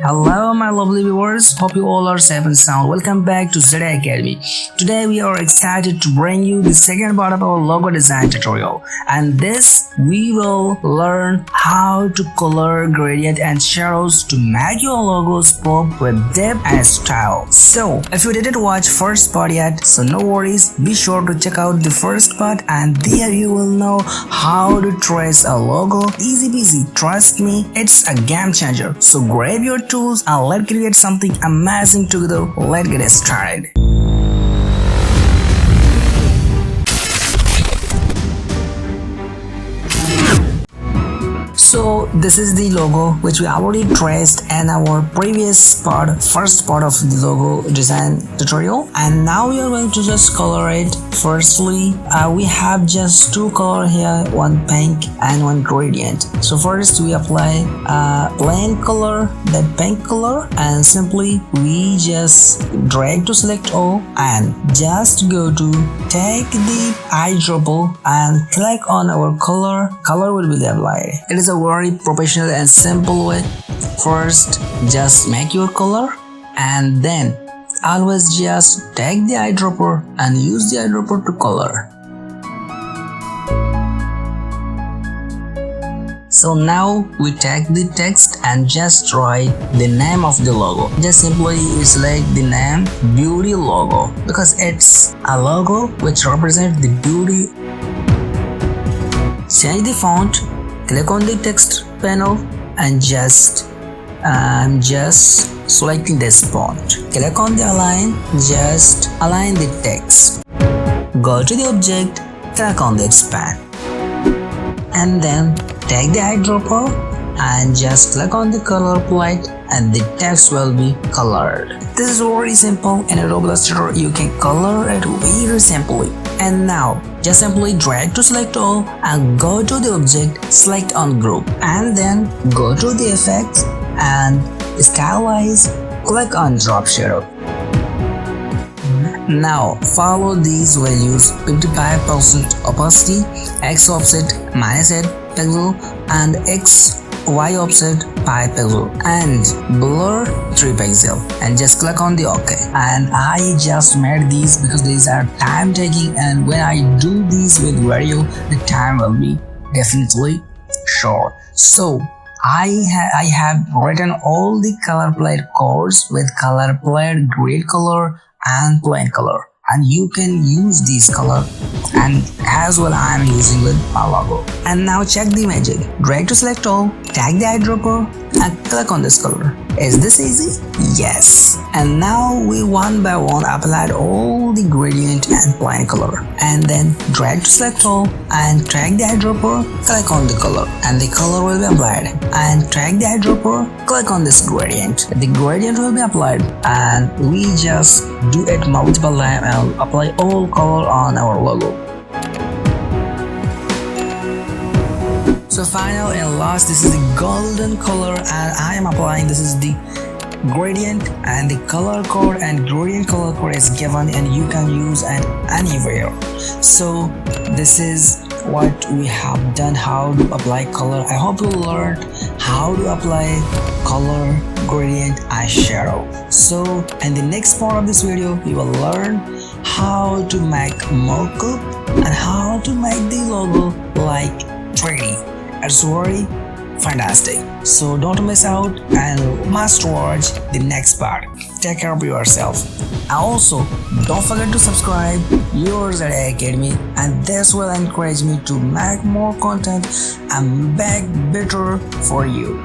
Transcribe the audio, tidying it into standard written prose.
Hello my lovely viewers, hope you all are safe and sound. Welcome back to ZA Academy. Today we are excited to bring you the second part of our logo design tutorial, and this we will learn how to color gradient and shadows to make your logos pop with depth and style. So if you didn't watch first part yet, so no worries, be sure to check out the first part and there you will know how to trace a logo easy peasy. Trust me, it's a game changer. So grab your tools and let's create something amazing together. Let's get started. So this is the logo which we already traced in our previous part, first part of the logo design tutorial, and now we are going to just color it. Firstly, we have just two color here, one pink and one gradient. So first we apply plain color, that pink color, and simply we just drag to select all and just go to take the eyedropper and click on our color. Color will be applied. It is a very professional and simple way. First, just make your color and then always just take the eyedropper and use the eyedropper to color. So now we take the text and just write the name of the logo. Just simply select the name beauty logo because it's a logo which represents the beauty. Change the font, click on the text panel and just selecting this font. Click on the align, just align the text. Go to the object, click on the expand, and then take the eyedropper and just click on the color palette and the text will be colored. This is very simple. In Adobe Illustrator you can color it very simply. And now just simply drag to select all and go to the object, select on group, and then go to the effects and stylize, click on drop shadow. Now follow these values: 55% opacity, X offset -8 pixel, and X Y offset 5 pixel, and blur 3 pixel, and just click on the OK. And I just made these because these are time taking, and when I do these with video the time will be definitely short. So I have written all the color palette codes with color palette, gray color and plain color, and you can use these color, and as well I am using with my logo. And now check the magic. Drag to select all, tag the eyedropper and click on this color. Is this easy? Yes. And now we one by one applied all the gradient and plain color, and then drag to select all and drag the eyedropper, click on the color, and the color will be applied, and drag the eyedropper, click on this gradient. The gradient will be applied, and we just do it multiple times and apply all color on our logo. So final and last, this is the golden color and I am applying. This is the gradient, and the color code and gradient color code is given and you can use it anywhere. So this is what we have done, how to apply color. I hope you learned how to apply color, gradient and shadow. So in the next part of this video we will learn how to make mockup and how to make the logo like 3D. It's very fantastic. So don't miss out and must watch the next part. Take care of yourself. And also don't forget to subscribe your ZA Academy, and this will encourage me to make more content and make better for you.